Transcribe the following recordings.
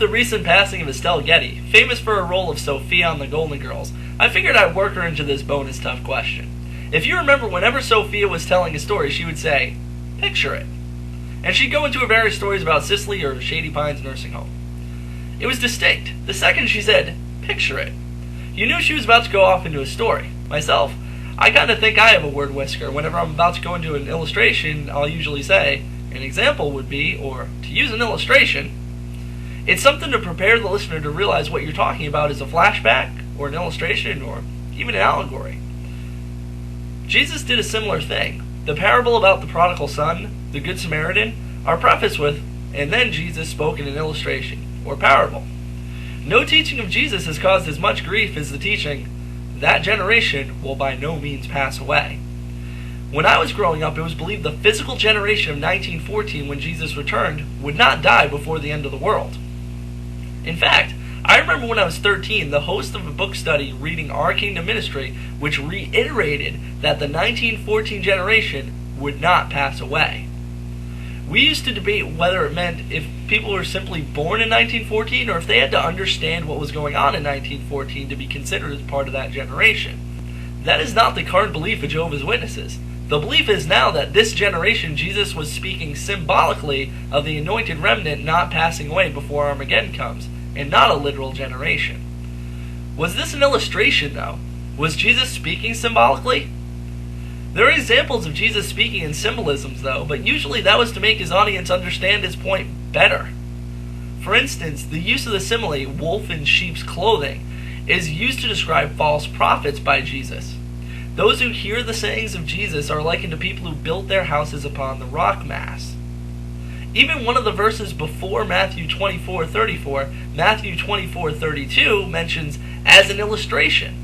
the recent passing of Estelle Getty, famous for her role of Sophia on The Golden Girls, I figured I'd work her into this bonus tough question. If you remember, whenever Sophia was telling a story, she would say, "Picture it." And she'd go into her various stories about Sicily or Shady Pines nursing home. It was distinct. The second she said, "Picture it," you knew she was about to go off into a story. Myself, I kind of think I have a word whisker. Whenever I'm about to go into an illustration, I'll usually say, an example would be, or to use an illustration. It's something to prepare the listener to realize what you're talking about is a flashback, or an illustration, or even an allegory. Jesus did a similar thing. The parable about the prodigal son, the Good Samaritan, are prefaced with, and then Jesus spoke in an illustration, or parable. No teaching of Jesus has caused as much grief as the teaching, that generation will by no means pass away. When I was growing up, it was believed the physical generation of 1914, when Jesus returned, would not die before the end of the world. In fact, I remember when I was 13, the host of a book study reading Our Kingdom Ministry, which reiterated that the 1914 generation would not pass away. We used to debate whether it meant if people were simply born in 1914 or if they had to understand what was going on in 1914 to be considered as part of that generation. That is not the current belief of Jehovah's Witnesses. The belief is now that this generation, Jesus was speaking symbolically of the anointed remnant not passing away before Armageddon comes, and not a literal generation. Was this an illustration, though? Was Jesus speaking symbolically? There are examples of Jesus speaking in symbolisms, though, but usually that was to make his audience understand his point better. For instance, the use of the simile, wolf in sheep's clothing, is used to describe false prophets by Jesus. Those who hear the sayings of Jesus are likened to people who built their houses upon the rock mass. Even one of the verses before Matthew 24:34, Matthew 24:32 mentions as an illustration.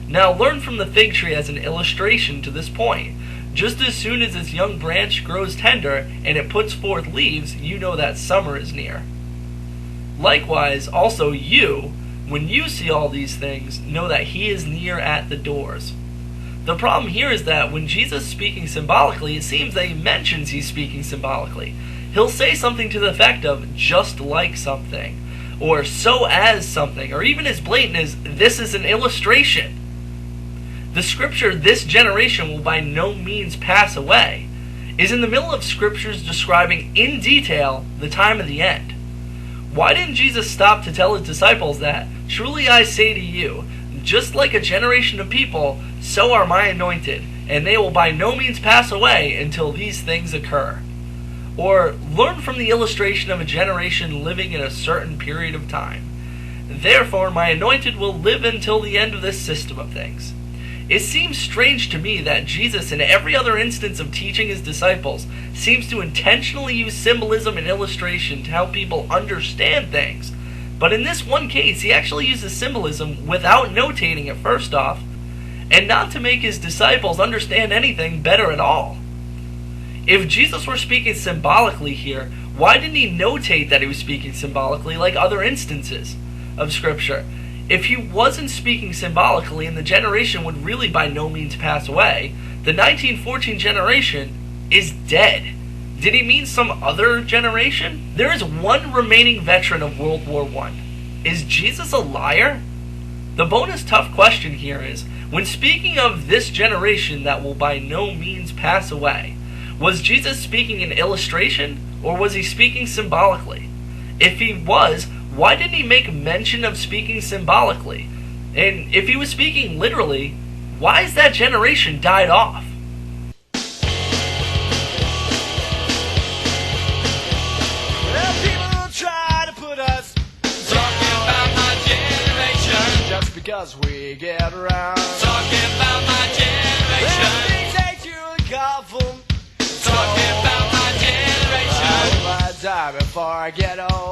Now learn from the fig tree as an illustration to this point. Just as soon as its young branch grows tender and it puts forth leaves, you know that summer is near. Likewise, also you, when you see all these things, know that he is near at the doors. The problem here is that when Jesus is speaking symbolically, it seems that he mentions he's speaking symbolically. He'll say something to the effect of, just like something, or so as something, or even as blatant as, this is an illustration. The scripture, this generation will by no means pass away, is in the middle of scriptures describing in detail the time of the end. Why didn't Jesus stop to tell his disciples that, truly I say to you, just like a generation of people, so are my anointed, and they will by no means pass away until these things occur? Or learn from the illustration of a generation living in a certain period of time. Therefore, my anointed will live until the end of this system of things. It seems strange to me that Jesus, in every other instance of teaching his disciples, seems to intentionally use symbolism and illustration to help people understand things. But in this one case, he actually uses symbolism without notating it first off, and not to make his disciples understand anything better at all. If Jesus were speaking symbolically here, why didn't he notate that he was speaking symbolically like other instances of Scripture? If he wasn't speaking symbolically and the generation would really by no means pass away, the 1914 generation is dead. Did he mean some other generation? There is one remaining veteran of World War I. Is Jesus a liar? The bonus tough question here is, when speaking of this generation that will by no means pass away, was Jesus speaking in illustration, or was he speaking symbolically? If he was, why didn't he make mention of speaking symbolically? And if he was speaking literally, why has that generation died off? Well, people try to put us talking about my generation just because we get around. Talking about my generation. Well, things ain't too colorful. Talking about my generation. I will die before I get old.